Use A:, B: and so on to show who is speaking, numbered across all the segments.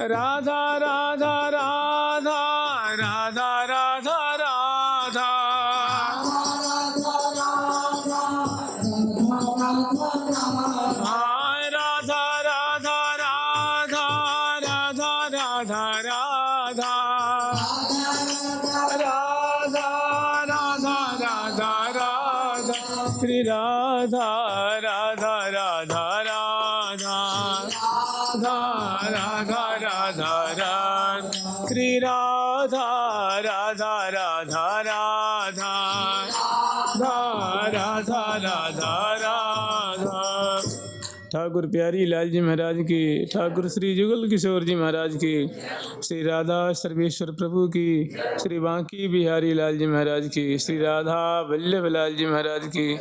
A: राधा राधा राधा राधा राधा राधा हाय राधा राधा राधा राधा राधा राधा राधा राधा राधा राधा श्री राधा राधा राधा राधा राधा राधा राधा श्री राधा राधा राधा राधा राधा राधा राधा। ठाकुर प्यारी लाल जी महाराज की, ठाकुर श्री जुगल किशोर जी महाराज की, श्री राधा सर्वेश्वर प्रभु की, श्री बांकी बिहारी लाल जी महाराज की, श्री राधा वल्लभ लाल जी महाराज की,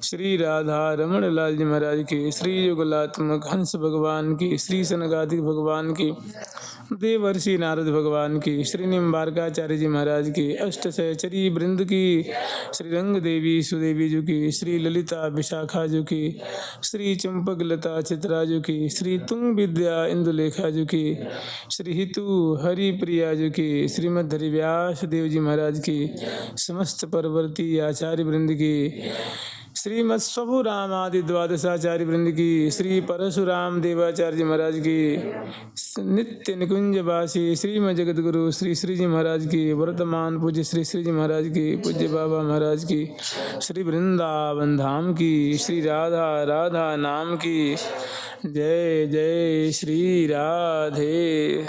A: श्री राधा रमण लाल जी महाराज की, श्री युगलात्मक हंस भगवान की, श्री सनकादिक भगवान की, देवर्षि नारद भगवान की, श्री निम्बारकाचार्य जी महाराज की, अष्ट सहचरी वृंद की, श्री रंग देवी सुदेवी जी की, श्री ललिता विशाखा जी की, श्री चंपक लता चित्रा जी की, श्री तुंग विद्या इंदुलेखा जी की, श्री हितु हरि प्रिया जी की, श्रीमद हरिव्यास देव जी महाराज की, समस्त परवर्ती आचार्य वृंद की, श्रीमद स्वभु राम आदि द्वादशाचार्य वृंद की, श्री परशुराम देवाचार्य महाराज की, नित्य निकुंज वासी श्रीमद जगत गुरु श्री श्री जी महाराज की, वर्तमान पूज्य श्री श्री जी महाराज की, पूज्य बाबा महाराज की, श्री वृंदावन धाम की, श्री राधा राधा नाम की। जय जय श्री राधे।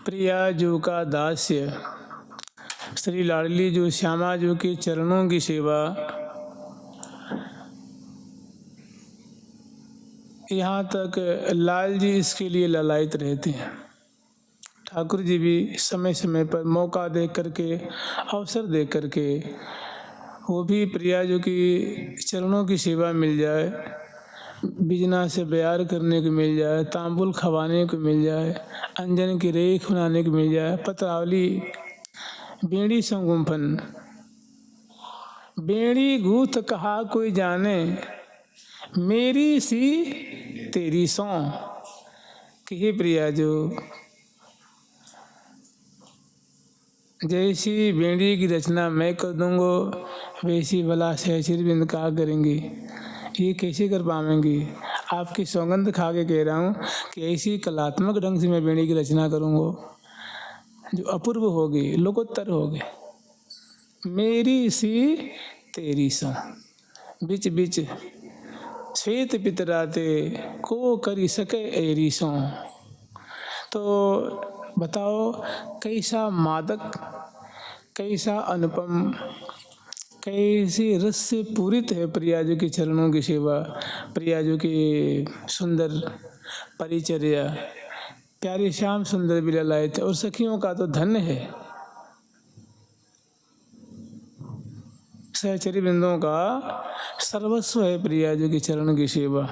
A: प्रिया जो का दास्य, श्री लाडली जो श्यामा जो के चरणों की सेवा, यहाँ तक लाल जी इसके लिए ललायत रहते हैं। ठाकुर जी भी समय समय पर मौका दे करके, अवसर दे करके, वो भी प्रिया जो की चरणों की सेवा मिल जाए, बिजना से बयार करने को मिल जाए, तांबुल खवाने को मिल जाए, अंजन की रेख बनाने को मिल जाए, पत्रावली बेड़ी संगुम्फन, बेड़ी गूथ कहा कोई जाने, मेरी सी तेरी सौ, कि हे प्रिया जो जैसी बेड़ी की रचना मैं कर दूंगा, वैसी भला सहचरी बिंद का करेंगी, ये कैसे कर पाएंगी। आपकी सौगंध खा के कह रहा हूँ कि ऐसी कलात्मक ढंग से मैं बेड़ी की रचना करूँगा जो अपूर्व होगी, लोकोत्तर होगी। मेरी सी तेरी सा, बिच बिच श्वेत पितराते को करी सके एरी सो। तो बताओ कैसा मादक, कैसा अनुपम, कैसी रस से पूरित है प्रियाजू की चरणों की सेवा, प्रियाजू की सुंदर परिचर्या, प्यारे श्याम सुंदर विललायत, और सखियों का तो धन्य है, सहचरी बिंदुओं का सर्वस्व है प्रियाजू की चरण की सेवा।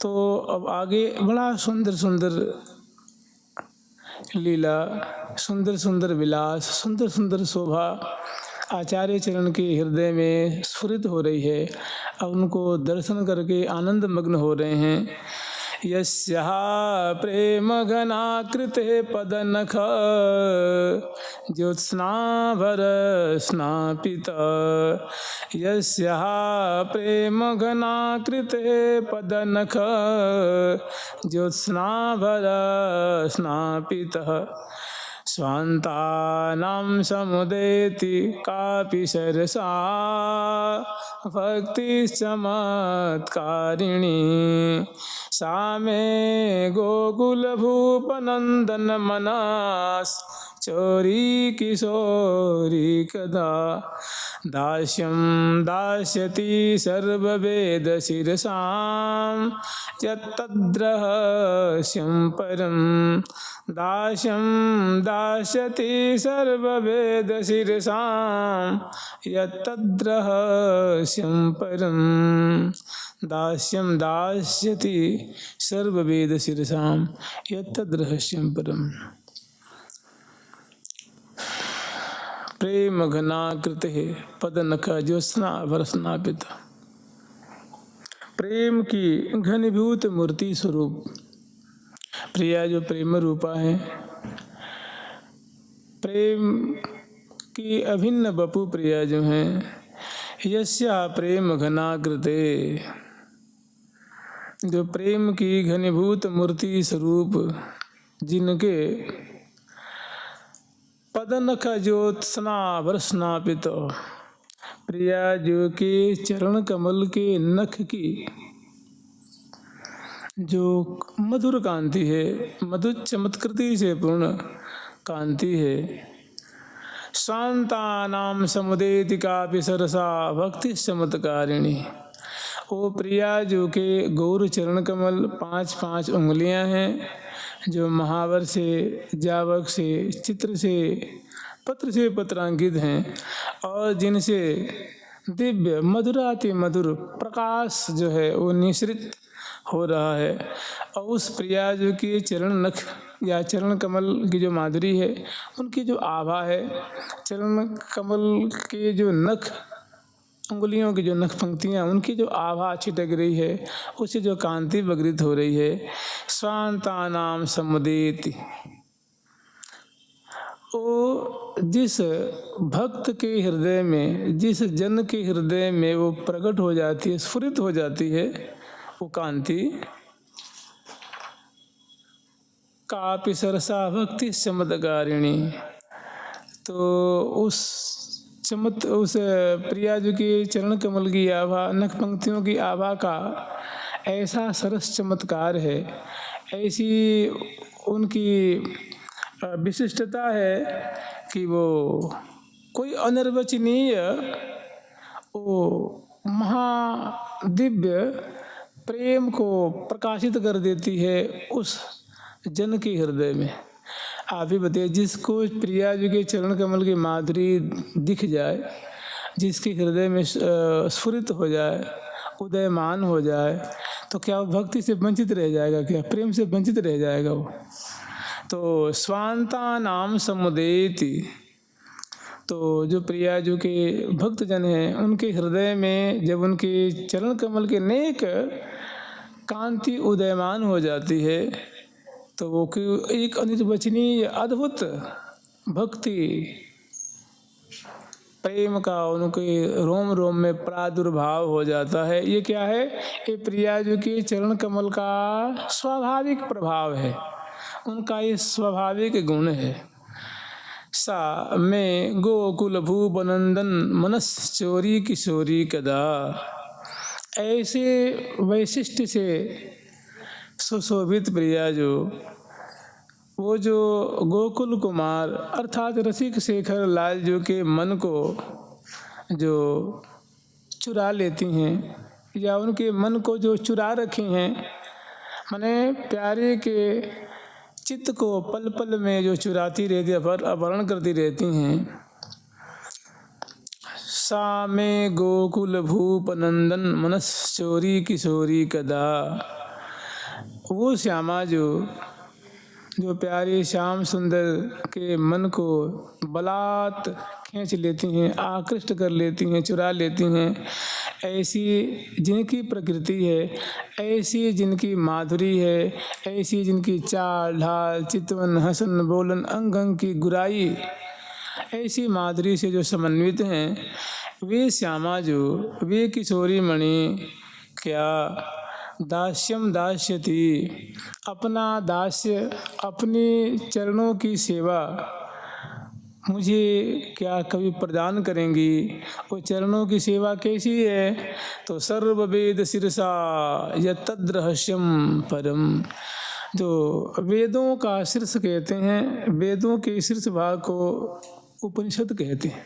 A: तो अब आगे बड़ा सुंदर सुंदर लीला, सुंदर सुंदर विलास, सुंदर सुंदर शोभा आचार्य चरण के हृदय में स्फुरित हो रही है। अब उनको दर्शन करके आनंद मग्न हो रहे हैं। यस्याः प्रेम घनाकृते पदनख ज्योत्स्नाभर स्नापित, यस्याः प्रेम घनाकृते पदनख ज्योत्स्नाभर स्नापितः, स्वान्तानां समुदेति कापि सरसा भक्ति चमत्कारिणी, सा मे गोकुल भूपनंदन मनास चोरी किशोरी कदा, दास्यं दास्यति सर्ववेद शिरसां यत्तद्रहस्यं परं, दास्यं दास्यति सर्ववेद शिरसां यत्तद्रहस्यं परं, दास्यम दास्यति सर्ववेद शिरसाम यत्तद्रहस्यम परम। प्रेम घनाकृत पदनख ज्योत्स्ना भरसना पिता। प्रेम की घनीभूत मूर्ति स्वरूप प्रिया जो प्रेम रूपा है, प्रेम की अभिन्न बपु प्रिया जो हैं, यस्या प्रेम घनाकृते, जो प्रेम की घनीभूत मूर्ति स्वरूप जिनके पदनख ज्योत्स्ना वर्षनापित, प्रिया जो के चरण कमल के नख की जो मधुर कांति है, मधुर चमत्कृति से पूर्ण कांति है। स्वांतानाम समुदेति कापि सरसा भक्ति चमत्कारिणी। ओ प्रिया जो के गौर चरण कमल 5-5 उंगलियां हैं, जो महावर से, जावक से, चित्र से, पत्र से पत्रांकित हैं, और जिनसे दिव्य मधुराति मधुर प्रकाश जो है वो निश्रित हो रहा है। और उस प्रिया जो की चरण नख या चरण कमल की जो माधुरी है, उनकी जो आभा है, चरण कमल के जो नख, उंगलियों की जो नख पंक्तियाँ, उनकी जो आभा छिटक रही है, उससे जो कांति बगरित हो रही है। स्वांतानाम समुदेति, वो जिस भक्त के हृदय में, जिस जन के हृदय में वो प्रकट हो जाती है, स्फुरित हो जाती है वो कांति, कापि सरसा भक्ति चमत्कारिणी। तो उस प्रिया जो की चरण कमल की आभा, नख पंक्तियों की आभा का ऐसा सरस चमत्कार है, ऐसी उनकी विशिष्टता है कि वो कोई अनिर्वचनीय, वो महादिव्य प्रेम को प्रकाशित कर देती है उस जन के हृदय में। आप ही बताइए, जिसको प्रिया जी के चरण कमल की माधुरी दिख जाए, जिसके हृदय में स्फुरित हो जाए, उदयमान हो जाए, तो क्या वो भक्ति से वंचित रह जाएगा? क्या प्रेम से वंचित रह जाएगा वो? तो स्वांता नाम समुदेति, तो जो प्रिया जो के भक्त जन हैं, उनके हृदय में जब उनके चरण कमल के नेक कांति उदयमान हो जाती है, तो वो एक अनिर्वचनीय अद्भुत भक्ति प्रेम का उनके रोम रोम में प्रादुर्भाव हो जाता है। ये क्या है? ये प्रिया जी के चरण कमल का स्वाभाविक प्रभाव है, उनका ये स्वाभाविक गुण है। सा में गोकुल भूपनंदन मनस चोरी किशोरी कदा, ऐसे वैशिष्ट से सुशोभित प्रिया जो, वो जो गोकुल कुमार अर्थात रसिक शेखर लाल जो के मन को जो चुरा लेती हैं, या उनके मन को जो चुरा रखी हैं, माने प्यारे के चित्त को पल पल में जो चुराती रहती, अपहरण करती रहती हैं। सा में गोकुल भूप नंदन मनस चोरी किशोरी कदा, वो श्यामा जो प्यारे श्याम सुंदर के मन को बलात् खींच लेती हैं, आकृष्ट कर लेती हैं, चुरा लेती हैं, ऐसी जिनकी प्रकृति है, ऐसी जिनकी माधुरी है, ऐसी जिनकी चाल ढाल, चितवन, हसन, बोलन, अंग अंग की गुराई, ऐसी माधुरी से जो समन्वित हैं, वे श्यामा जो, वे किशोरी मणि क्या दास्यम दास्यति, अपना दास्य, अपनी चरणों की सेवा मुझे क्या कभी प्रदान करेंगी? वो चरणों की सेवा कैसी है? तो सर्ववेद शिरसा यत्तद्रहस्यम परम, जो वेदों का शीर्ष कहते हैं, वेदों के शीर्ष भाग को उपनिषद कहते हैं।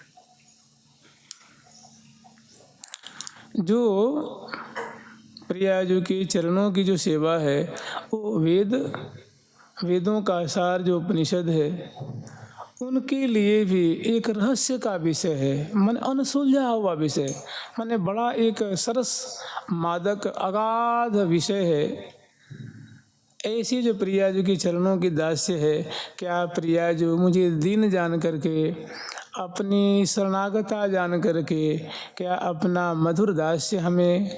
A: जो प्रिया जी की चरणों की जो सेवा है, वो वेदों का सार जो उपनिषद है, उनके लिए भी एक रहस्य का विषय है, मन अनसुलझा हुआ विषय, माने बड़ा एक सरस मादक अगाध विषय है। ऐसी जो प्रियाजू की चरणों की दास्य है, क्या प्रियाजू मुझे दीन जान करके, अपनी शरणागता जान करके, क्या अपना मधुर दास्य हमें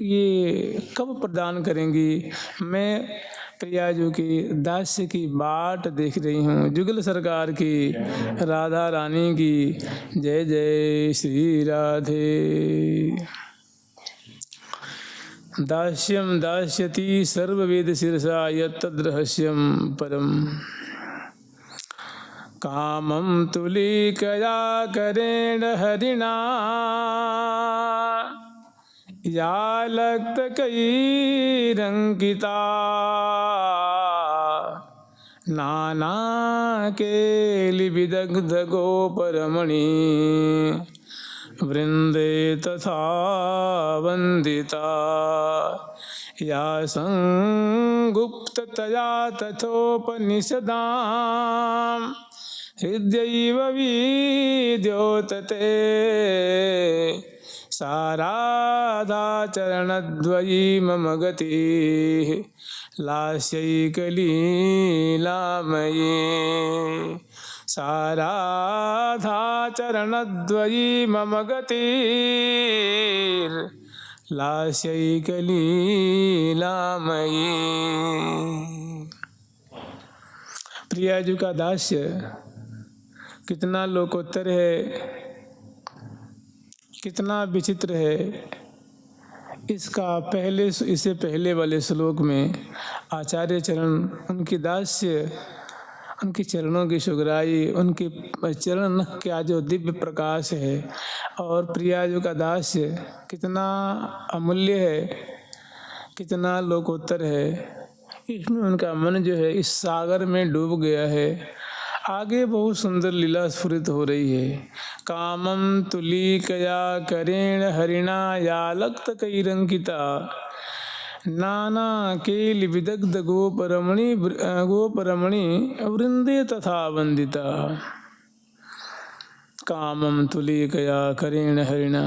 A: ये कब प्रदान करेंगी। मैं प्रियाजू की दास्य की बाट देख रही हूँ। जुगल सरकार की, राधा रानी की जय जय श्री राधे। दास्यम दास्यति सर्ववेद शिरसा यत्तद्रहस्यम परम, कामं तुलीकया करेण हरिणा, या लक्तकैरङ्किता, नाना केलिविदग्ध गोपरमणि, वृंदे तथा वंदिता, या संगुप्ततया तथोपनिषदां, हृद्यैव विद्योतते, सा राधा चरणद्वयी मम गतिः, लास्यैकलीलामयी, सा राधा चरणद्वयी मम गतिः, लास्यैकलीलामयी। प्रियाजू का दास्य कितना लोकोत्तर है, कितना विचित्र है। इससे पहले वाले श्लोक में आचार्य चरण, उनकी दास्य, उनकी चरणों की सुगराई, उनके चरण क्या जो दिव्य प्रकाश है, और प्रियाजू का दास्य कितना अमूल्य है, कितना लोकोत्तर है। इसमें उनका मन जो है इस सागर में डूब गया है। आगे बहुत सुंदर लीला स्फुरित हो रही है। कामं तुलीकया करेण हरिणा, या लक्तकैरङ्किता, नाना केलि विदग्ध गोपरमणि वृंदे तथा वंदिता, कामं तुलीकया करेण हरिणा।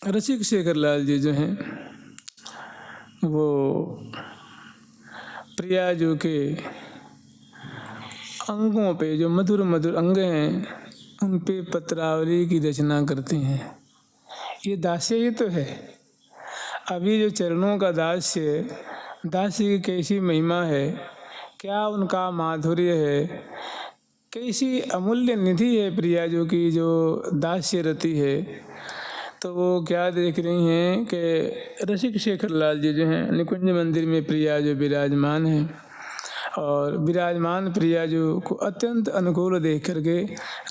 A: रसिक शेखर लाल जी जो हैं, वो प्रियाजू के अंगों पे, जो मधुर मधुर अंग हैं, उन पे पत्रावली की रचना करते हैं। ये दास्य ही तो है। अभी जो चरणों का दास्य, दास्य की कैसी महिमा है, क्या उनका माधुर्य है, कैसी अमूल्य निधि है प्रियाजू की जो दास्य रति है। तो वो क्या देख रही हैं कि रसिक शेखर लाल जी जो हैं निकुंज मंदिर में प्रियाजू विराजमान हैं, और विराजमान प्रियाजू को अत्यंत अनुकूल देख करके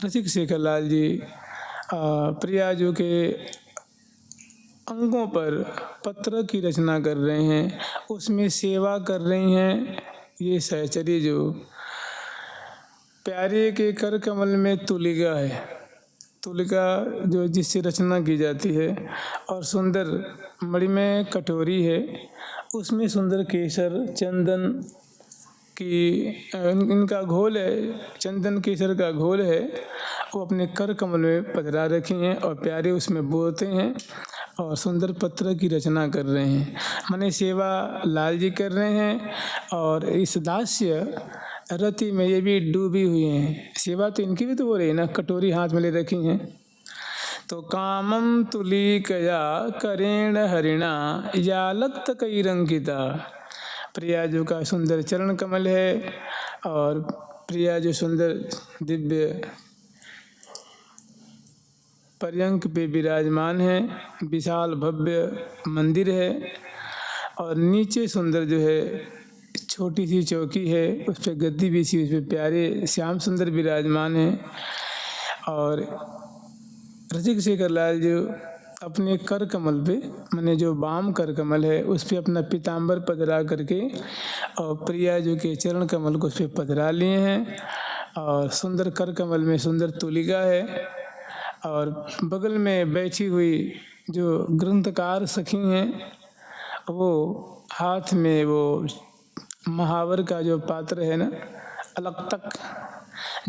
A: रसिक शेखर लाल जी प्रियाजू के अंगों पर पत्र की रचना कर रहे हैं, उसमें सेवा कर रही हैं। ये सहचरी जो प्यारे के कर कमल में तुलिका है, तुलिका जो जिससे रचना की जाती है, और सुंदर मणिमय कटोरी है, उसमें सुंदर केसर चंदन की इनका घोल है, चंदन केसर का घोल है, वो अपने कर कमल में पधरा रखी हैं और प्यारे उसमें बोते हैं और सुंदर पत्र की रचना कर रहे हैं। माने सेवा लाल जी कर रहे हैं, और इस दास्य रति में ये भी डूबी हुई हैं। सेवा तो इनकी भी तो हो रही है ना, कटोरी हाथ में ले रखी हैं। तो कामं तुलीकया करेण हरिणा, या लक्तकैरङ्किता, प्रियाजू का सुंदर चरण कमल है, और प्रियाजू सुंदर दिव्य पर्यंक पे विराजमान है। विशाल भव्य मंदिर है, और नीचे सुंदर जो है छोटी सी चौकी है, उस पर गद्दी बिछी, उस पर प्यारे श्याम सुंदर विराजमान है। और रसिक शेखर लाल जो अपने कर कमल पे, माने जो वाम कर कमल है, उस पर अपना पीताम्बर पधरा करके और प्रियाजू के चरण कमल को उस पर पधरा लिए हैं। और सुंदर कर कमल में सुंदर तुलिका है, और बगल में बैठी हुई जो ग्रंथकार सखी हैं, वो हाथ में वो महावर का जो पात्र है ना, अलग तक,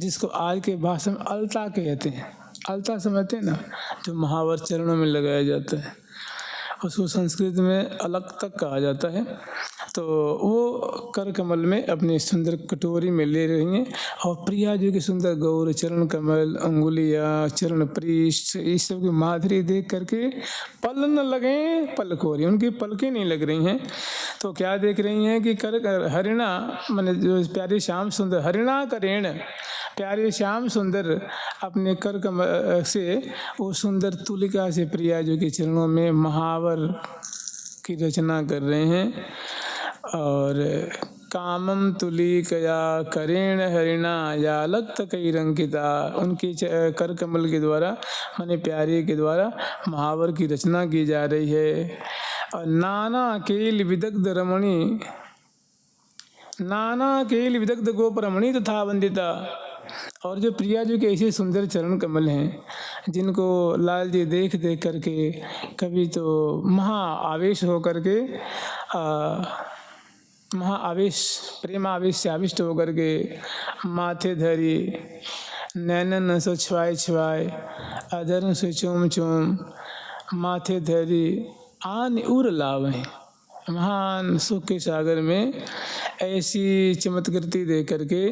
A: जिसको आज के भाषा में अलता कहते हैं, अलता समझते हैं ना, जो महावर चरणों में लगाया जाता है, उसको संस्कृत में अलग तक कहा जाता है। तो वो कर कमल में अपनी सुंदर कटोरी में ले रही हैं और प्रिया जी की सुंदर गौर, चरण कमल, अंगुलियाँ, चरण पृष्ठ, इस सब की माधुरी देख करके पल न लगे पलकोरी, उनकी पलकें नहीं लग रही हैं। तो क्या देख रही हैं कि कर हरिणा, माने जो प्यारी श्याम सुंदर, हरिणा करेण, प्यारे श्याम सुंदर अपने कर कमल से वो सुंदर तुलिका से प्रिया जी के चरणों में महावर की रचना कर रहे हैं। और कामम तुलिकया करेण हरिणा या लक्त कई रंकिता, उनकी कर कमल के द्वारा, माने प्यारे के द्वारा महावर की रचना की जा रही है। और नाना केल विदग्ध रमणी, नाना केल विदग्ध गोप रमणी तथा वंदिता, और जो प्रिया जी के ऐसे सुंदर चरण कमल हैं जिनको लाल जी देख देख करके कभी तो महा आवेश हो करके महाआवेश, प्रेमावेश से आविष्ट होकर के माथे धरी, नैनन से छुआए छुआए, अधर से चूम चूम, माथे धरी आन उर लावें, महान सुख के सागर में ऐसी चमत्कृति दे करके।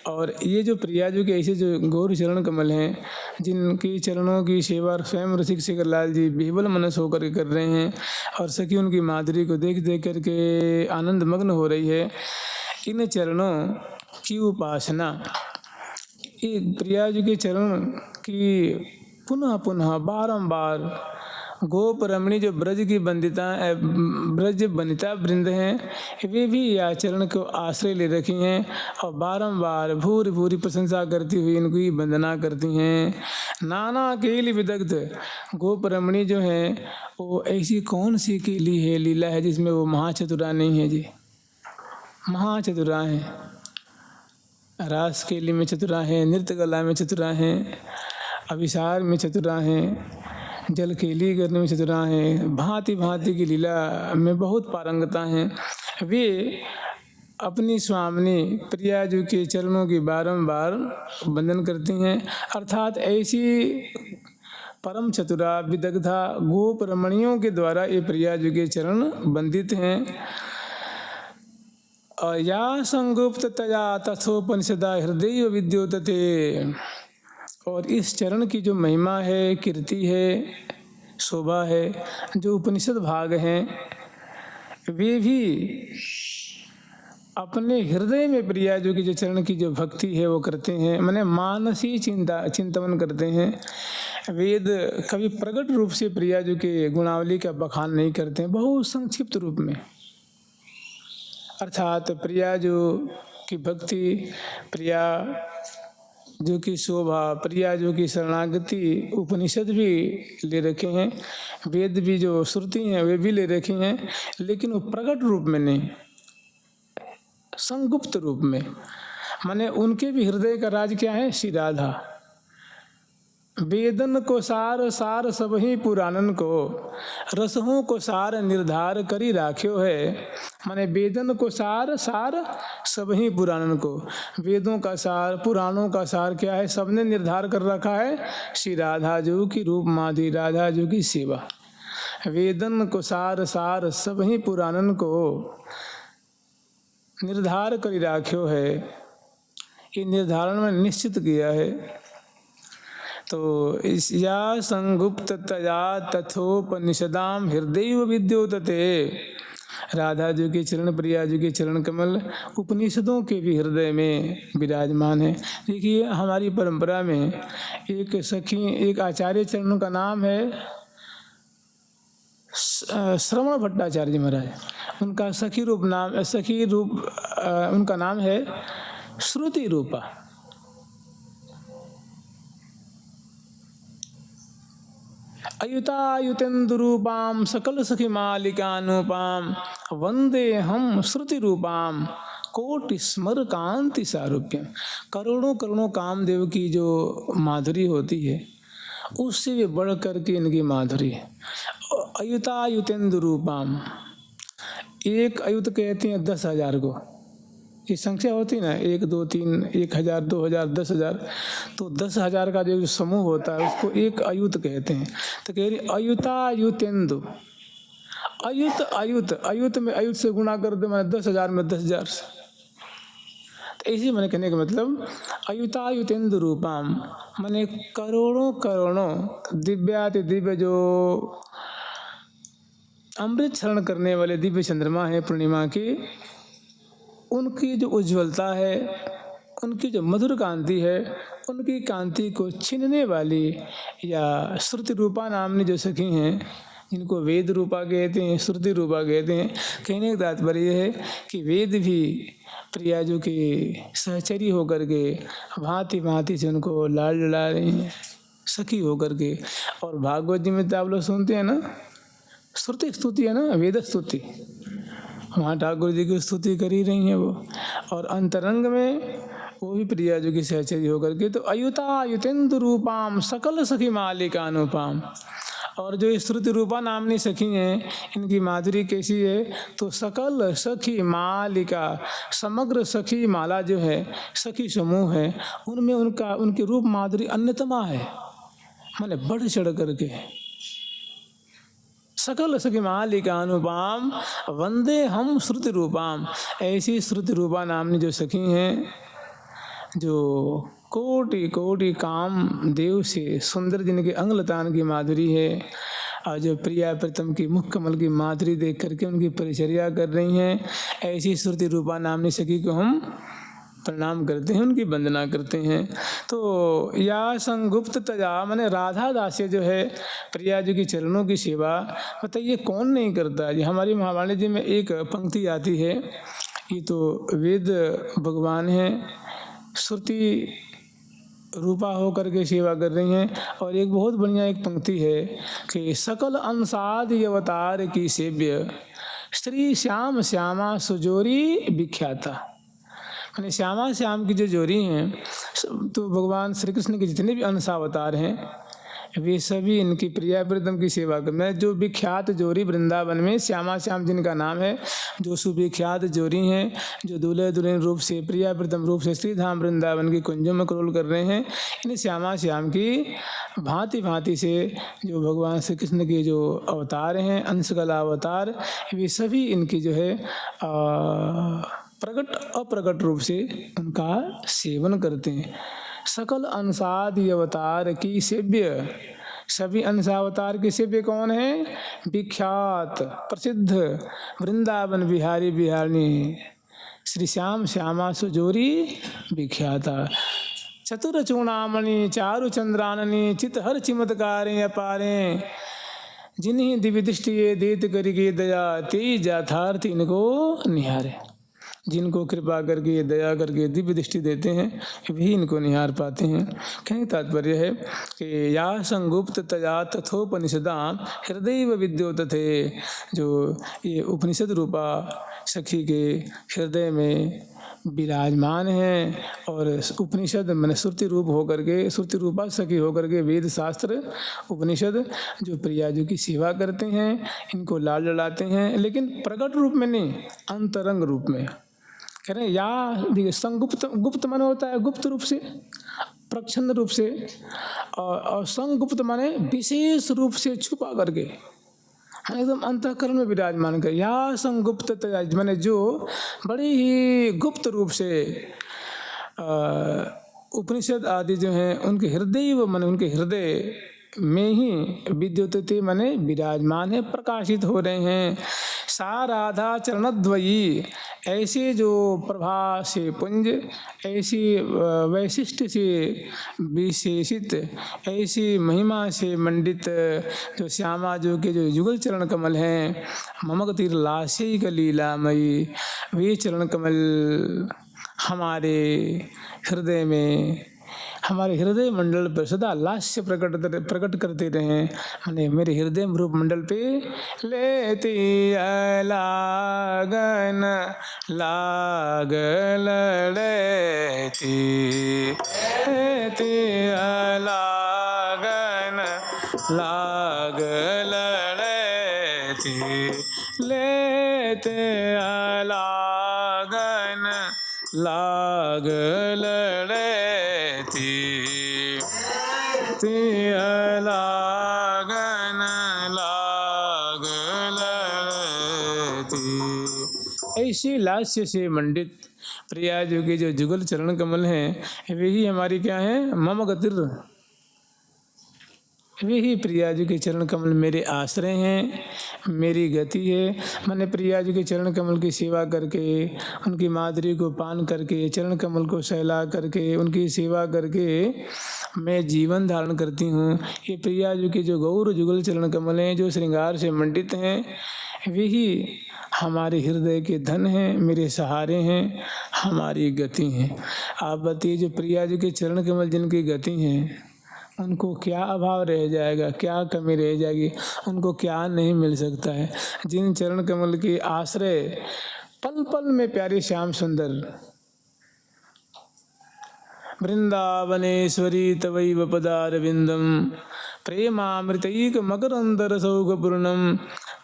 A: और ये जो प्रिया जी के ऐसे जो गौर चरण कमल हैं, जिनकी चरणों की सेवा स्वयं रसिक शेखर लाल जी विह्वल मनस होकर के कर रहे हैं, और सखी उनकी माधुरी को देख देख करके आनंद मग्न हो रही है। इन चरणों की उपासना, ये प्रिया जी के चरण की पुनः पुनः बारंबार गोप रमणी जो ब्रज की बंदिता, ब्रज बनिता वृंद हैं, वे भी यह चरण को आश्रय ले रखी हैं और बारंबार भूरी भूरी प्रशंसा करती हुई इनकी वंदना करती हैं। नाना केली विदग्ध, गोप रमणी जो हैं वो ऐसी कौन सी केली है, लीला है जिसमें वो महाचतुरा नहीं है जी, महाचतुरा हैं। रास केली में चतुरा हैं, नृत्य कला में चतुरा हैं, अभिसार में चतुरा हैं, जल केली करने में चतुरा हैं, भांति भांति की लीला में बहुत पारंगता हैं। वे अपनी स्वामिनी प्रिया जी के चरणों की बारंबार वंदन करती हैं, अर्थात ऐसी परम चतुरा विदग्धा गोप रमणियों के द्वारा ये प्रिया जी के चरण वंदित हैं। या संगुप्त तया तथोपनिषदा हृदय विद्योतते, और इस चरण की जो महिमा है, कीर्ति है, शोभा है, जो उपनिषद भाग हैं, वे भी अपने हृदय में प्रिया जी की जो चरण की जो भक्ति है वो करते हैं, माने मानसी चिंतन करते हैं। वेद कभी प्रकट रूप से प्रिया जी के गुणावली का बखान नहीं करते हैं, बहुत संक्षिप्त रूप में, अर्थात प्रिया जी की भक्ति, प्रिया जो की शोभा, प्रिया जो की शरणागति उपनिषद भी ले रखे हैं, वेद भी जो श्रुति हैं वे भी ले रखी हैं, लेकिन वो प्रकट रूप में नहीं, संगुप्त रूप में। माने उनके भी हृदय का राज क्या है, श्री राधा। वेदन को सार सार सबही पुराणन को, रसहों को सार निर्धार करी राख्यो है। माने वेदन को सार सार सबही पुराणन को, वेदों का सार, पुराणों का सार क्या है, सबने निर्धार कर रखा है, श्री राधा जो की रूप माधुरी, राधा जो की सेवा। वेदन को सार सार सबही पुराणन को निर्धार करी राख्यो है, ये निर्धारण में निश्चित किया है। तो इस या संगुप्त तया तथोपनिषदाम हृदय विद्योतते, राधा जी के चरण, प्रिया जी के चरण कमल उपनिषदों के भी हृदय में विराजमान है। देखिए हमारी परंपरा में एक सखी, एक आचार्य चरणों का नाम है श्रवण भट्टाचार्य जी महाराज, उनका सखी रूप नाम, सखी रूप उनका नाम है श्रुति रूपा। अयुतायुतेन्दुरूपां सकल सखी मालिकानुपाम वंदे हम श्रुति रूपाम कोटि स्मर कांति सारूप्यम। करोड़ों करोड़ों कामदेव की जो माधुरी होती है उससे भी बढ़ करके इनकी माधुरी है। अयुतायुतेन्दुरूपाम, एक अयुत कहते हैं 10,000 को, ये संख्या होती ना 1 2 3 1000 2000 10,000, तो 10,000 का जो समूह होता है उसको एक अयुत कहते हैं। तो कह रही अयुतायुतेंदु, अयुत अयुत अयुत में अयुत से गुणा कर दो मैंने 10,000 में 10,000 से, तो इसी मैंने कहने का मतलब अयुतायुतेंदु रूपाम मैंने करोड़ों करोड़ों दिव्याति दिव्य जो अमृत क्षरण करने वाले दिव्य चंद्रमा है पूर्णिमा की, उनकी जो उज्ज्वलता है, उनकी जो मधुर कांति है, उनकी कांति को छीनने वाली या श्रुति रूपा नामनी जो सखी हैं, जिनको वेद रूपा कहते हैं, श्रुति रूपा कहते हैं। कहने का तात्पर्य यह है कि वेद भी प्रियाजू की सहचरी होकर के भांति भांति से उनको लाल लड़ा रही हैं सखी होकर के। और भागवत जी में तो आप लोग सुनते हैं ना, श्रुति स्तुति है ना, वेद स्तुति, वहाँ ठाकुर जी की स्तुति करी रही हैं वो। और अंतरंग में वो भी प्रियाजू की सहचरी होकर के, तो अयुतायुतेंदु रूपाम सकल सखी मालिका अनुपाम। और जो श्रुति रूपा नामनी सखी हैं, इनकी माधुरी कैसी है, तो सकल सखी मालिका, समग्र सखी माला जो है, सखी समूह है, उनमें उनकी रूप माधुरी अन्यतमा है, माने बढ़ चढ़ करके। सकल सखी मालिका अनुपाम वंदे हम श्रुति रूपाम, ऐसी श्रुति रूपा नामनी जो सखी हैं, जो कोटि कोटि काम देव से सुंदर जिनके अंगलतान की माधुरी है, और जो प्रिया प्रीतम की मुख कमल की माधुरी देख करके उनकी परिचर्या कर रही हैं, ऐसी श्रुति रूपा नामनी सखी को हम प्रणाम करते हैं, उनकी वंदना करते हैं। तो या संगुप्त तजा माने राधा दास्य जो है प्रिया जी की चरणों की सेवा, बताइए कौन नहीं करता। ये हमारी महावाणी जी में एक पंक्ति आती है, ये तो वेद भगवान हैं, श्रुति रूपा होकर के सेवा कर रही हैं। और एक बहुत बढ़िया एक पंक्ति है कि सकल अंसादि अवतार की सेव्य श्री श्याम श्यामा सुजोरी विख्याता। यानी श्यामा श्याम की जो जोड़ी हैं, तो भगवान श्री कृष्ण के जितने भी अंशावतार हैं, वे सभी इनकी प्रिया प्रीतम की सेवा कर। मैं जो विख्यात जोड़ी वृंदावन में श्यामा श्याम जिनका नाम है, जो सुविख्यात जोड़ी हैं, जो दूल्हे दुल्हन रूप से प्रिया प्रीतम रूप से श्री धाम वृंदावन की कुंजों में क्रोल कर रहे हैं, इन श्यामा श्याम की भांति भांति से जो भगवान श्री कृष्ण के जो अवतार हैं, अंशकला अवतार, वे सभी इनकी जो है प्रकट अप्रकट रूप से उनका सेवन करते हैं। सकल अंशादि अवतार की सेव्य, सभी अंशावतार के सेव्य कौन है, विख्यात प्रसिद्ध वृंदावन बिहारी बिहारिणी श्री श्याम श्यामा सुजोरी विख्याता। चतुर चूड़ामणि चारु चंद्राननी चित हर चिमत्कारें अपारें, जिन्हीं दिव्य दृष्टि देत करिके दया तेज यथार्थ इनको निहारे। जिनको कृपा करके दया करके दिव्य दृष्टि देते हैं, वही इनको निहार पाते हैं। कहने का तात्पर्य है कि या संगुप्त तजा तथोपनिषदा हृदय विद्योत थे, जो ये उपनिषद रूपा सखी के हृदय में विराजमान हैं। और उपनिषद मैंने श्रुति रूप होकर के, श्रुति रूपा सखी होकर के वेद शास्त्र उपनिषद जो प्रियाजू की सेवा करते हैं, इनको लाल लड़ाते हैं, लेकिन प्रकट रूप में नहीं, अंतरंग रूप में। कह रहे हैं या संगुप्त, गुप्त मन होता है गुप्त रूप से, प्रच्छन्न रूप से, और संगुप्त माने विशेष रूप से छुपा करके, एकदम अंतःकरण में विराजमान कर। या संगुप्त माने जो बड़े ही गुप्त रूप से उपनिषद आदि जो हैं उनके हृदय माने उनके हृदय में ही विद्युतते माने विराजमान है, प्रकाशित हो रहे हैं। सा राधा चरणद्वयी, ऐसे जो प्रभा से पुंज, ऐसी वैशिष्ट से विशेषित, ऐसी महिमा से मंडित जो श्यामा जो के जो युगल चरण कमल हैं, ममगतिर लाशई लीलामयी, वे चरण कमल हमारे हृदय में, हमारे हृदय मंडल पर सदा लास्य प्रकट करते रहें। मैंने मेरे हृदय रूप मंडल पे लेती लागन लागल लेती लागन लागल लेती लेते लागन लाग लड़ती तिय लागन लाग लड़ती। ऐसी लास्य से मंडित प्रियाजू के जो जुगल चरण कमल हैं वे ही हमारी क्या है, मम गतिर, वे ही प्रियाजू के चरण कमल मेरे आश्रय हैं, मेरी गति है। मैंने प्रियाजू के चरण कमल की सेवा करके, उनकी माधुरी को पान करके, चरण कमल को सहला करके, उनकी सेवा करके मैं जीवन धारण करती हूँ। ये प्रियाजू के जो गौर जुगल चरण कमल हैं, जो श्रृंगार से मंडित हैं, वे ही हमारे हृदय के धन हैं, मेरे सहारे हैं, हमारी गति हैं। आप बताइए, जो प्रियाजू के चरण कमल जिनकी गति हैं, उनको क्या अभाव रह जाएगा, क्या कमी रह जाएगी, उनको क्या नहीं मिल सकता है। जिन चरण कमल के आश्रय पल पल में प्यारे श्याम सुंदर वृंदावनेश्वरी तवैव पदारविंदम प्रेमामृतैक मकरंदर सौगपूर्णम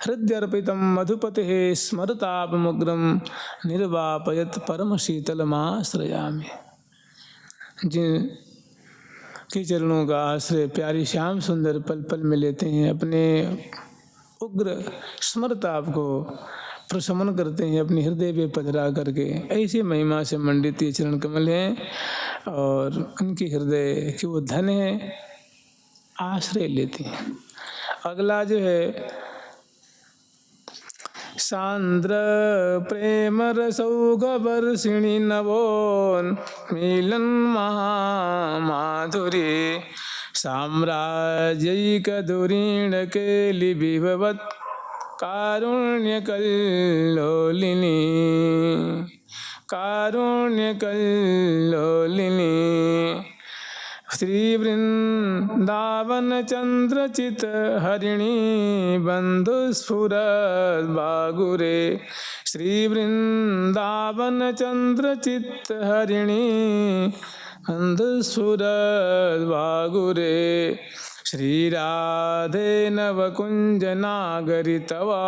A: हृदयर्पितं मधुपतेः स्मरतापमुग्रं निर्वापयत परम शीतलमाश्रयामि। जिन के चरणों का आश्रय प्यारी श्याम सुंदर पल पल में लेते हैं, अपने उग्र स्मरताप को प्रशमन करते हैं अपने हृदय पे पधरा करके। ऐसी महिमा से मंडित ये चरण कमल हैं और उनके हृदय के वो धन है, आश्रय लेते हैं। अगला जो है, सांद्र प्रेम रसौघवर्षिणी नवोन मिलन महामाधुरी साम्राज्यिक दुरीण केलि विभवत कारुण्य कल्लोलिनी कारुण्य कल्लोलिनी। श्री वृंदावन चंद्रचित हरिणी बंधुस्फुरत बागुरे श्री वृंदावन चंद्रचित हरिणी बंधुस्फुरत बागुरे श्री राधे नवकुंज नागरी तवा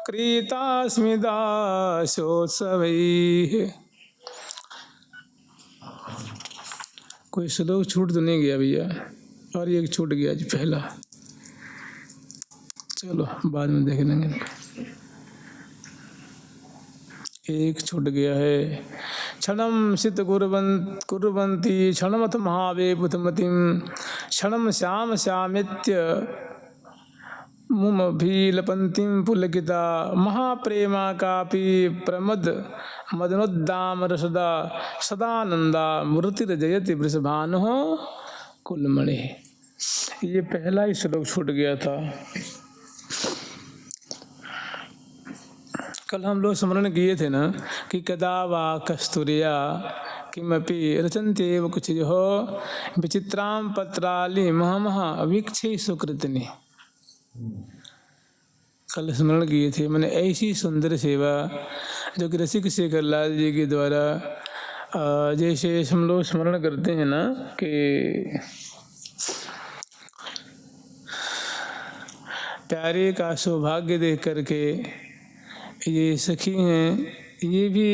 A: कृतास्मि दासोत्सवैः। कोई श्लोक छूट तो नहीं गया भैया? और एक छूट गया जी पहला, चलो बाद में देख लेंगे। एक छूट गया है, क्षणम सित कुर्वन्ति क्षणमथ महावेपुतमतिम क्षणम श्याम श्यामित्य मुमभिलपन्तीं पुलकिता महाप्रेमा कापि प्रमद मदनोद्दाम रसदा सदानंदा मूर्तिर्जयति वृषभानुः कुलमणि। ये पहला ही श्लोक छूट गया था। कल हम लोग स्मरण किए थे ना कि कदा वा कस्तूरिया किमपि रचन्त्येव कुचिः विचित्रां पत्राली महमः वीक्षे सुकृतिनी। कल स्मरण किए थे। मैंने ऐसी सुंदर सेवा जो कि रसिक शेखर लाल जी के द्वारा जैसे हम लोग स्मरण करते हैं ना कि प्यारे का सौभाग्य देख करके ये सखी हैं, ये भी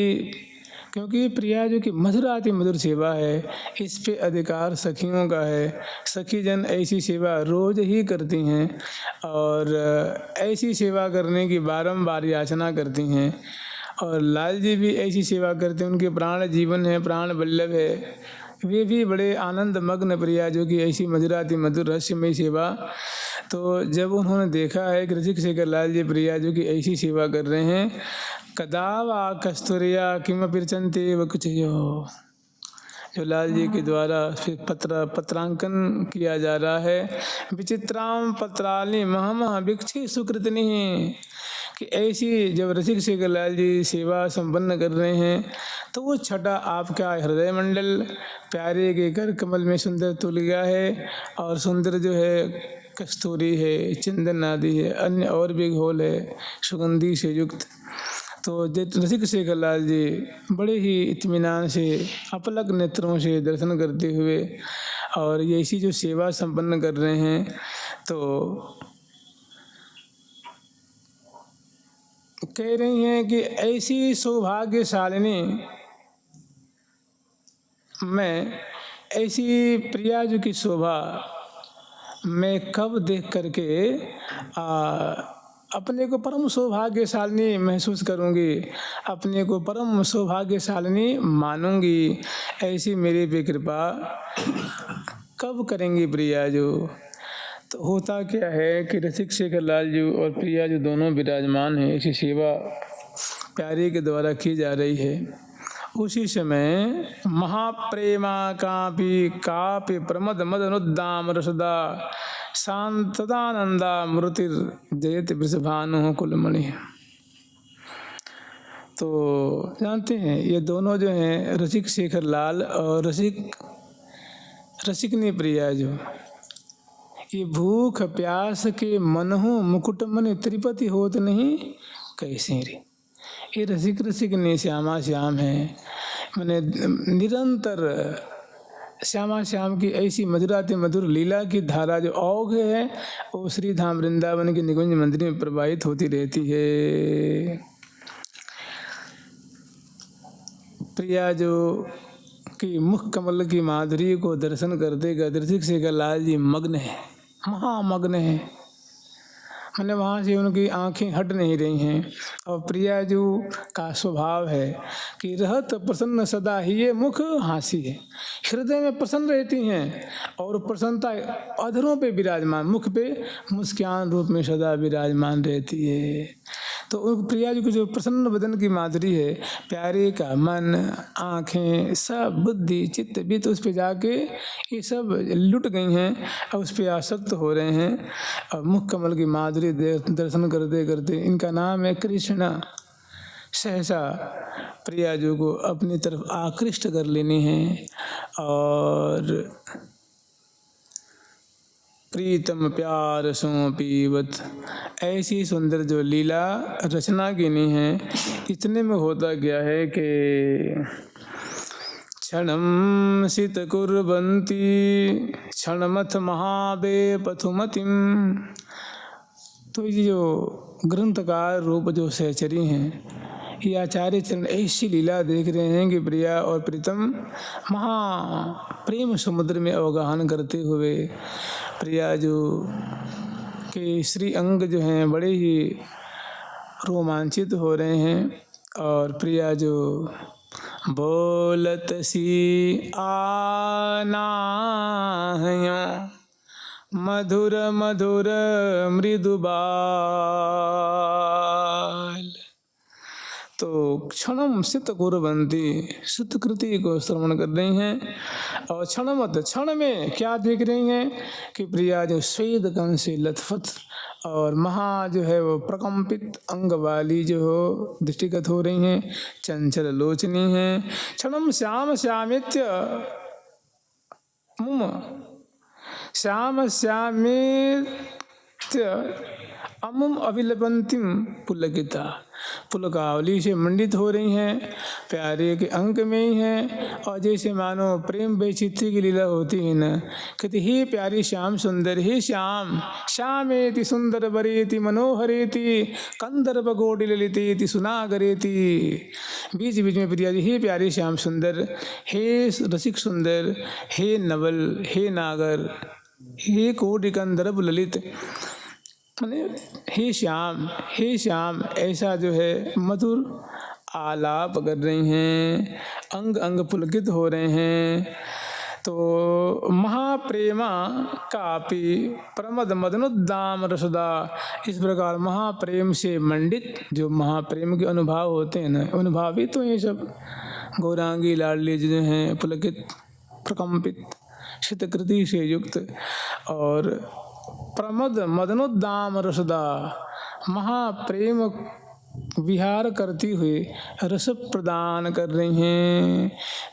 A: क्योंकि प्रिया जो कि मधुराति मधुर सेवा है, इस पे अधिकार सखियों का है। सखी जन ऐसी सेवा रोज ही करती हैं और ऐसी सेवा करने की बारंबार याचना करती हैं। और लाल जी भी ऐसी सेवा करते हैं, उनके प्राण जीवन है, प्राण वल्लभ है। वे भी बड़े आनंद मग्न प्रिया जो कि ऐसी मधुराति मधुर रहस्यमयी सेवा। तो जब उन्होंने देखा है कि रसिक शेखर लाल जी प्रिया जो कि ऐसी सेवा कर रहे हैं, कदा वा कस्तूरिया किमपि रचन्त्येव कुचयो, जो लाल जी के द्वारा फिर पत्रांकन किया जा रहा है। विचित्रां पत्राली महमः वीक्षे सुकृतिनी, कि ऐसी जब रसिक शेखर लाल जी सेवा संपन्न कर रहे हैं तो वो छटा आपका हृदय मंडल प्यारे के कर कमल में सुंदर तुलिया है और सुंदर जो है कस्तूरी है, चंदन आदि है, अन्य और भी घोल है सुगंधी से युक्त। तो रसिक शेखर लाल जी बड़े ही इत्मीनान से अपलक नेत्रों से दर्शन करते हुए और ये ऐसी जो सेवा संपन्न कर रहे हैं, तो कह रही हैं कि ऐसी सौभाग्यशालिनी मैं ऐसी प्रियाजू की शोभा मैं कब देख करके अपने को परम सौभाग्यशालिनी महसूस करूंगी, अपने को परम सौभाग्यशालिनी मानूंगी। ऐसी मेरे पे कृपा कब करेंगी प्रियाजू। तो होता क्या है कि रसिक शेखर लाल जी और प्रियाजू दोनों विराजमान हैं, ऐसी सेवा प्यारे के द्वारा की जा रही है। उसी समय महाप्रेमा कापि प्रमद मदनुद्दाम रसदा शांतदानंदा मृतिर जयति वृषभानु कुलमणि। तो जानते हैं ये दोनों जो हैं रसिक शेखर लाल और रसिकनी प्रियाजू, ये भूख प्यास के मनहु मुकुट मन त्रिपति होत नहीं कैसे रे। ये रसिक ने श्यामा श्याम है, मैंने निरंतर श्यामा श्याम की ऐसी मधुराति मधुर लीला की धारा जो औघ है वो श्री धाम वृंदावन के निकुंज मंदिर में प्रवाहित होती रहती है। प्रियाजू की मुख कमल की माधुरी को दर्शन करते रसिक शेखर लाल जी मग्न है, महामग्न है। मैंने वहाँ से उनकी आंखें हट नहीं रही हैं। और प्रियाजू का स्वभाव है कि रहत प्रसन्न सदा ही ये मुख हासी है, हृदय में प्रसन्न रहती हैं और प्रसन्नता अधरों पे विराजमान, मुख पे मुस्कान रूप में सदा विराजमान रहती है। तो उन प्रियाजू की जो प्रसन्न बदन की माधुरी है, प्यारे का मन आँखें सब बुद्धि चित्त वित्त उस पर जाके ये सब लुट गई हैं और उस पर आसक्त हो रहे हैं। और मुख कमल की माधुरी दर्शन करते करते, इनका नाम है कृष्ण, सहसा प्रियाजू को अपनी तरफ आकृष्ट कर लेनी है। और प्रीतम प्यार सो पीवत, ऐसी सुंदर जो लीला रचना गिनी है। इतने में होता गया है कि क्षणम सित कुर्वन्ति क्षणमथ महाबे पथुमतिम। तो ये जो ग्रंथकार रूप जो सहचरी हैं, ये आचार्य चरण ऐसी लीला देख रहे हैं कि प्रिया और प्रीतम महा प्रेम समुद्र में अवगाहन करते हुए प्रियाजू के श्री अंग जो हैं बड़े ही रोमांचित हो रहे हैं। और प्रियाजू बोलत सी आना मधुर मधुर मृदु बाल। तो क्षणम सित कुर्वन्ति, सुतकृति को श्रवण कर रही हैं। और क्षणमत, क्षण में क्या देख रही हैं कि प्रिया जो स्वेद कण से लथपथ और महा जो है वो प्रकम्पित अंग वाली जो हो दृष्टिगत हो रही हैं, चंचल लोचनी हैं। क्षणम श्याम श्यामित्य मुम, श्याम श्यामित्य अमुम अभिलपंतिम पुलकिता, पुलकावली से मंडित हो रही हैं, प्यारे के अंक में ही हैं। और जैसे मानो प्रेम वैचित्री की लीला होती है ना, कहते हे प्यारी श्याम सुंदर, हे श्याम श्यामेति सुंदर बरेति मनोहरेति कंदर्प गोटी ललितेति सुनागरेति। बीच बीच में प्रिया जी हे प्यारे श्याम सुंदर, हे रसिक सुंदर, हे नवल, हे नागर, हे कोटि कंदर्प ललित, माने हे श्याम ऐसा जो है मधुर आलाप कर रही हैं, अंग अंग पुलकित हो रहे हैं। तो महाप्रेमा कापि प्रमद मदनुद्दाम रसदा, इस प्रकार महाप्रेम से मंडित जो महाप्रेम के अनुभव होते हैं ना, अनुभवित तो ये सब गौरांगी लाडली जो हैं पुलकित प्रकम्पित चित्तकृति से युक्त। और प्रमद मदनोद्दाम रसदा, महाप्रेम विहार करती हुई रस प्रदान कर रही हैं।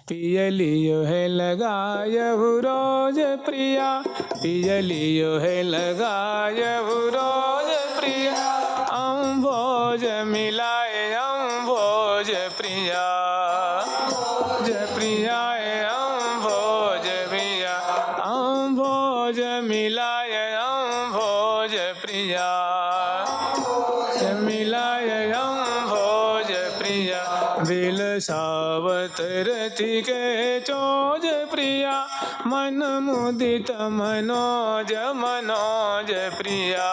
A: पियलियो है लगायहु रोज प्रिया, पियलियो है लगायहु रोज प्रिया, अम्भोज मिलाए अम्भोज प्रिया, जय प्रिया अम्भोज प्रिया, अम्भोज मिलाए अम्भोज प्रिया, मिलाए अम्भोज प्रिया। बिलसा अवतरति के चोज प्रिया मन मुदित मनोज मनोज प्रिया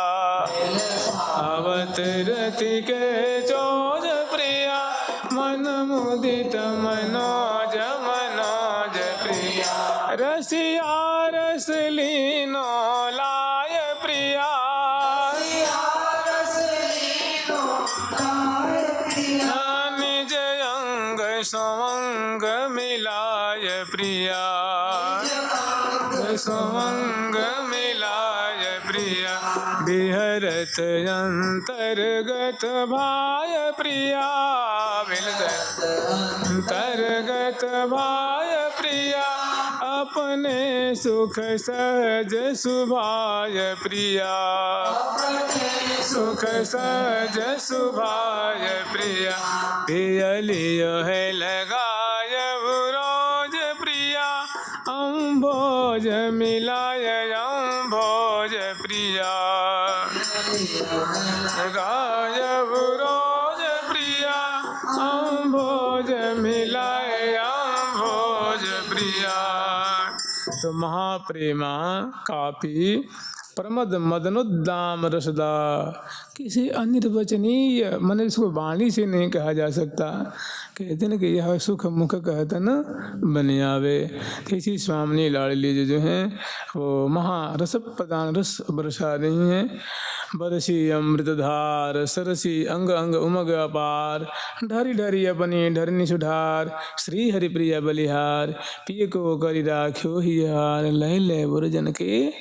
A: अवतरति के चोज प्रिया मन मुदित मनोज मनोज प्रिया रसिया रस लीनो लाय प्रिया निज अंग स्वंग मिलाय प्रिया स्वंग मिलाय प्रिया बिहरत अंतर्गत भाय प्रिया अंतर्गत भाय प्रिया अपने सुख सहज सुभाय प्रिया सुख सहज सुभाय प्रिया पियलियो है लगाय रोज प्रिया अम्भोज मिलाय अम्भोज प्रिया गाय रोज प्रिया अम्भोज मिलाय अम्भोज प्रिया। तो महाप्रेमा कापी प्रमद मदनोद्दाम रसदा किसी अनिर्वचनीय मन इसको वाणी से नहीं कहा जा सकता। कहते न कि यह सुख मुख कहता न बन आवे। इसी स्वामिनी लाडली जो हैं वो महारस प्रदान रस बरसा रही हैं। बरसी अमृतधार सरसी अंग अंग उमग अपार ढरी ढरी अपनी ढरनी सुधार श्री हरिप्रिया बलिहार पिय को करी राख्यो ही हार लय लय बुरजन के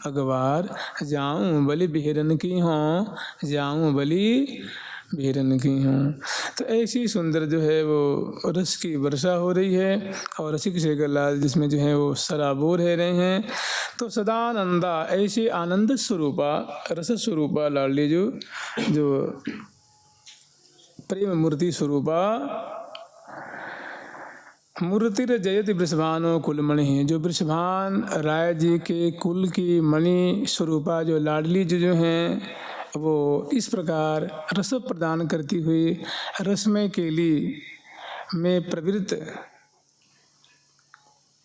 A: अगवार जाऊं बलि बिहरन की हों जाऊं बलि बिहरन की हों। तो ऐसी सुंदर जो है वो रस की वर्षा हो रही है और रसिक शेखर लाल जिसमें जो है वो सराबोर रह रहे हैं। तो सदानंदा ऐसी आनंद स्वरूपा रस स्वरूपा लाडली जो प्रेम मूर्ति स्वरूपा मूर्तिर जयति वृषभानो कुलमणि है। जो वृषभान राय जी के कुल की मणि स्वरूपा जो लाडली जो हैं वो इस प्रकार रस प्रदान करती हुई रसमय केली में प्रवृत्त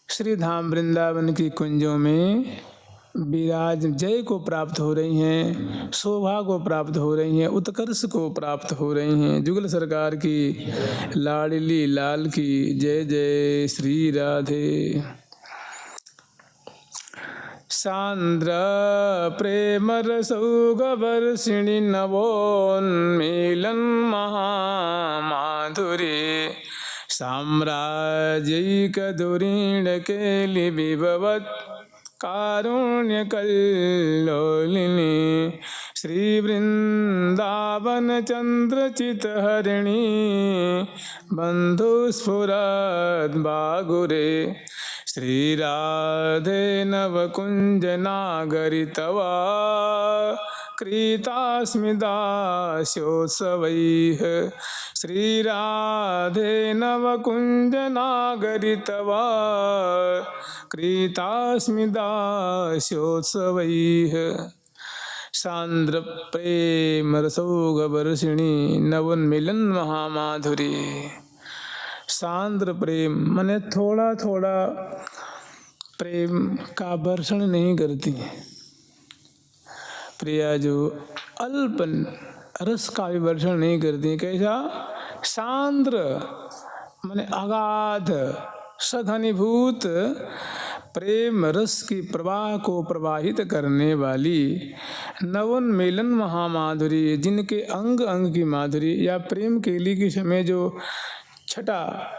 A: श्री धाम वृंदावन की कुंजों में विराज जय को प्राप्त हो रही हैं, शोभा को प्राप्त हो रही हैं, उत्कर्ष को प्राप्त हो रही हैं। जुगल सरकार की लाडली लाल की जय जय श्री राधे। सांद्र प्रेम रसौगवर्षिणि नवोन्मीलन महामाधुरी साम्राज्यिक दुरीण केलि विभवत् कारुण्य कल्लोलिनी श्री वृंदावन चंद्रचित हरिणी बंधु स्फुरद बागुरे श्री राधे नवकुंज नागरी तवा कृतास्मि दास्योत्सवैः श्री राधे नवकुंज नागरी तवा कृतास्मि दास्योत्सवैः। सांद्र प्रेम रसौगवर्षिणी नवोन्मीलन महामाधुरी। सांद्र प्रेम माने थोड़ा थोड़ा प्रेम का वर्षण नहीं करती प्रिया, जो अल्प रस का भी वर्षण नहीं करती। कैसा? सांद्र माने अगाध सघनीभूत प्रेम रस की प्रवाह को प्रवाहित करने वाली नवोन्मीलन महामाधुरी, जिनके अंग अंग की माधुरी या प्रेम केली के समय जो छटा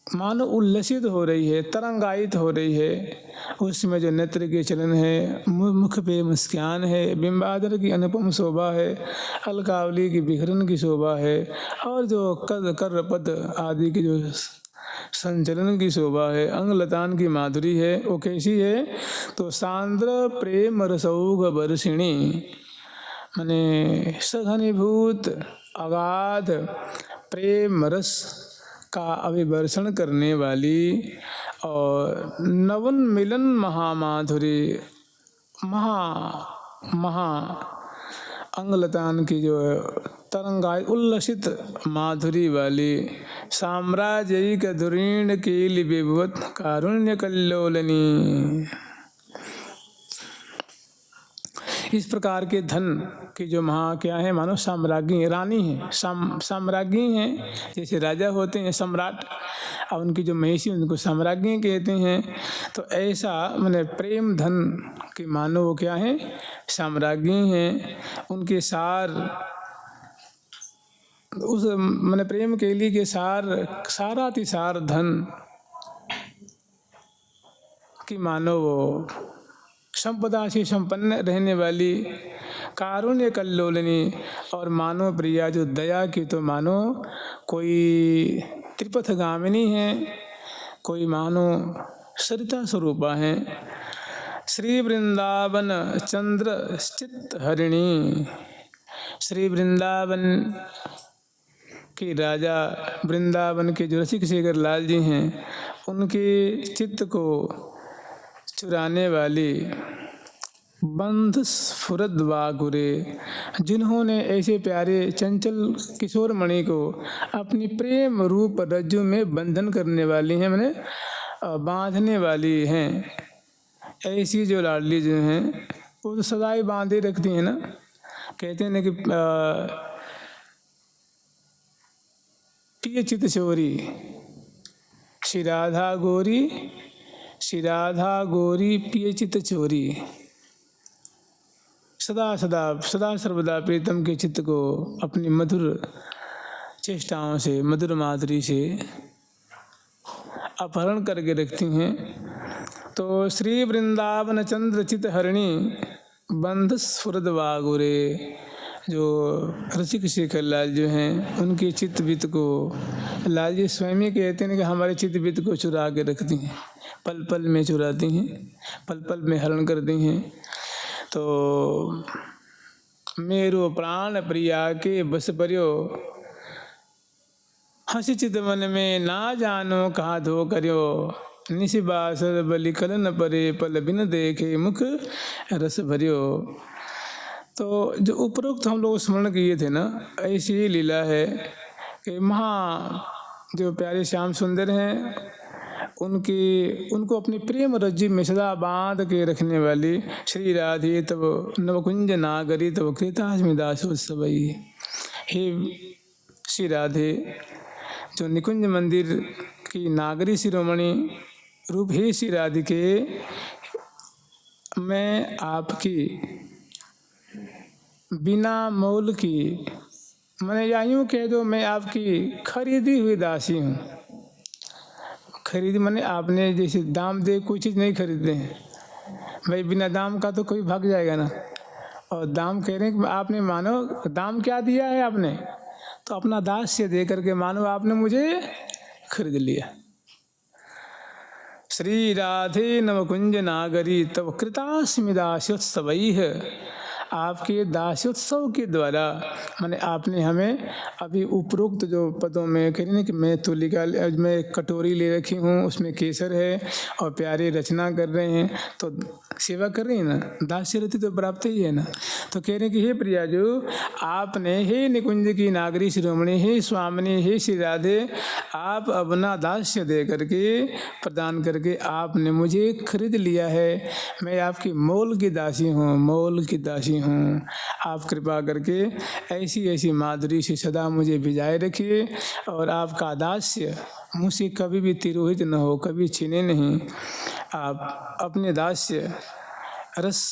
A: मानो उल्लसित हो रही है, तरंगायित हो रही है, उसमें जो नेत्र के चलन है, मुख पे मुस्कान है, बिंबादर की अनुपम शोभा है, अलकावली की बिखरन की शोभा है, और जो कद कर पद आदि की जो संचलन की शोभा है, अंगलतान की माधुरी है, वो कैसी है? तो सांद्र प्रेम रसौघ वर्षिणी माने सघनीभूत अगाध प्रेम रस का अभिवर्षण करने वाली और नवोन्मीलन महामाधुरी, महा अंगलतान की जो तरंगाई उल्लसित माधुरी वाली साम्राज्यिक धुरीण कील विभुवत कारुण्य कल्लोलनी। इस प्रकार के धन की जो क्या है मानो साम्राज्ञी रानी है, साम्राज्ञी हैं, जैसे राजा होते हैं सम्राट, और उनकी जो महिषी उनको साम्राज्ञी कहते हैं। तो ऐसा मैंने प्रेम धन की मानो वो क्या है साम्राज्ञी हैं। उनके सार उस मैंने प्रेम के लिए के सारातिसार धन की मानो वो संपदा से संपन्न रहने वाली कारुण्य कल्लोलिनी, और मानो प्रिया जो दया की तो मानो कोई त्रिपथगामिनी है, कोई मानो सरिता स्वरूपा है। श्री वृंदावन चंद्र चित्त हरिणी, श्री वृंदावन के राजा वृंदावन के जो रसिक शेखर लाल जी हैं उनके चित्त को चुराने वाली बंध स्फुरद वागुरे, जिन्होंने ऐसे प्यारे चंचल किशोर मणि को अपनी प्रेम रूप रज्जु में बंधन करने वाली हैं, मैंने बांधने वाली हैं। ऐसी जो लाडली जो हैं वो तो सदाई बांधे रखती हैं ना। कहते हैं ना कि पिय चित चोरी श्री राधा गोरी, श्री राधा गोरी पिय चित चोरी, सदा सदा सदा सर्वदा प्रीतम के चित्त को अपनी मधुर चेष्टाओं से मधुर माधुरी से अपहरण करके रखती हैं। तो श्री वृंदावन चंद्र चित हरिणी बंध स्फुरद वागुरे, जो रसिक शेखर लाल जो हैं उनके चित्त वित्त को लाल जी स्वयं ही कहते हैं कि हमारे चित्त वित्त को चुरा के रखती हैं, पल पल में चुराती हैं, पल पल में हरण करती हैं। तो मेरो प्राण प्रिया के बस पर्यो, हंसी चित मन में ना जानो कहाँ धो करियो, निशिबासर बलि कलन परे पल बिन देखे मुख रस भरियो। तो जो उपरोक्त हम लोग स्मरण किए थे ना, ऐसी ही लीला है कि जो प्यारे श्याम सुंदर हैं उनको अपनी प्रेम रज्जु में सदा बांध के रखने वाली श्री राधे तब नवकुंज नागरी तब कृतास्मि दासोत्सवई। हे श्री राधे, जो निकुंज मंदिर की नागरी शिरोमणि रूप हे श्री राधिके, मैं आपकी बिना मोल की, मैंने या यूँ कह दो मैं आपकी खरीदी हुई दासी हूँ। खरीदी मैंने आपने जैसे दाम दे कोई चीज़ नहीं खरीदते हैं भाई, बिना दाम का तो कोई भाग जाएगा ना। और दाम कह रहे हैं कि आपने मानो दाम क्या दिया है आपने, तो अपना दास्य दे करके मानो आपने मुझे खरीद लिया। श्री राधे नवकुंज नागरी तब कृतास्मि दास्योत्सवैः, आपके दास्योत्सव के द्वारा मैंने आपने हमें अभी उपरोक्त जो पदों में कह रही कि मैं तुलिका मैं कटोरी ले रखी हूँ उसमें केसर है और प्यारे रचना कर रहे हैं, तो सेवा कर रही है ना, दास्य रति तो प्राप्त ही है ना। तो कह रहे हैं कि हे प्रियाजू, आपने हे निकुंज की नागरी शिरोमणि, हे स्वामिनी, हे श्री राधे, आप अपना दास्य दे करके प्रदान करके आपने मुझे खरीद लिया है। मैं आपकी मोल की दासी हूँ, मोल की दासी हूँ। आप कृपा करके ऐसी ऐसी माधुरी से सदा मुझे भिजाए रखिए और आपका दास्य मुझसे कभी भी तिरोहित न हो, कभी छीने नहीं। आप अपने दास्य रस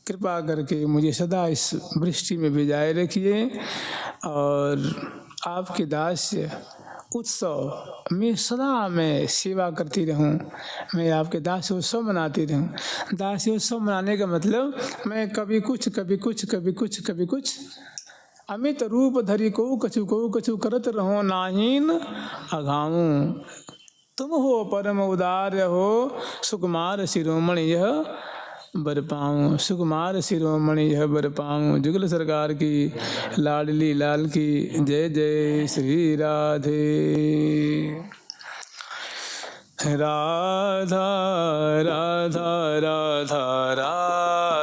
A: कृपा करके मुझे सदा इस वृष्टि में भिजाए रखिए और आपके दास्य उत्सव में सदा मैं सेवा करती रहूं, मैं आपके दास्य उत्सव मनाती रहूं। दास्य उत्सव मनाने का मतलब मैं कभी कुछ कभी कुछ कभी कुछ कभी कुछ अमित रूप धरी को कछु करत रहो नाहीन अघाऊं। तुम हो परम उदार हो सुकुमार शिरोमणि यह बर पाऊँ, सुकुमार शिरोमणि यह बर पाऊँ। जुगल सरकार की लाडली लाल की जय जय श्री राधे। राधा राधा राधा राधा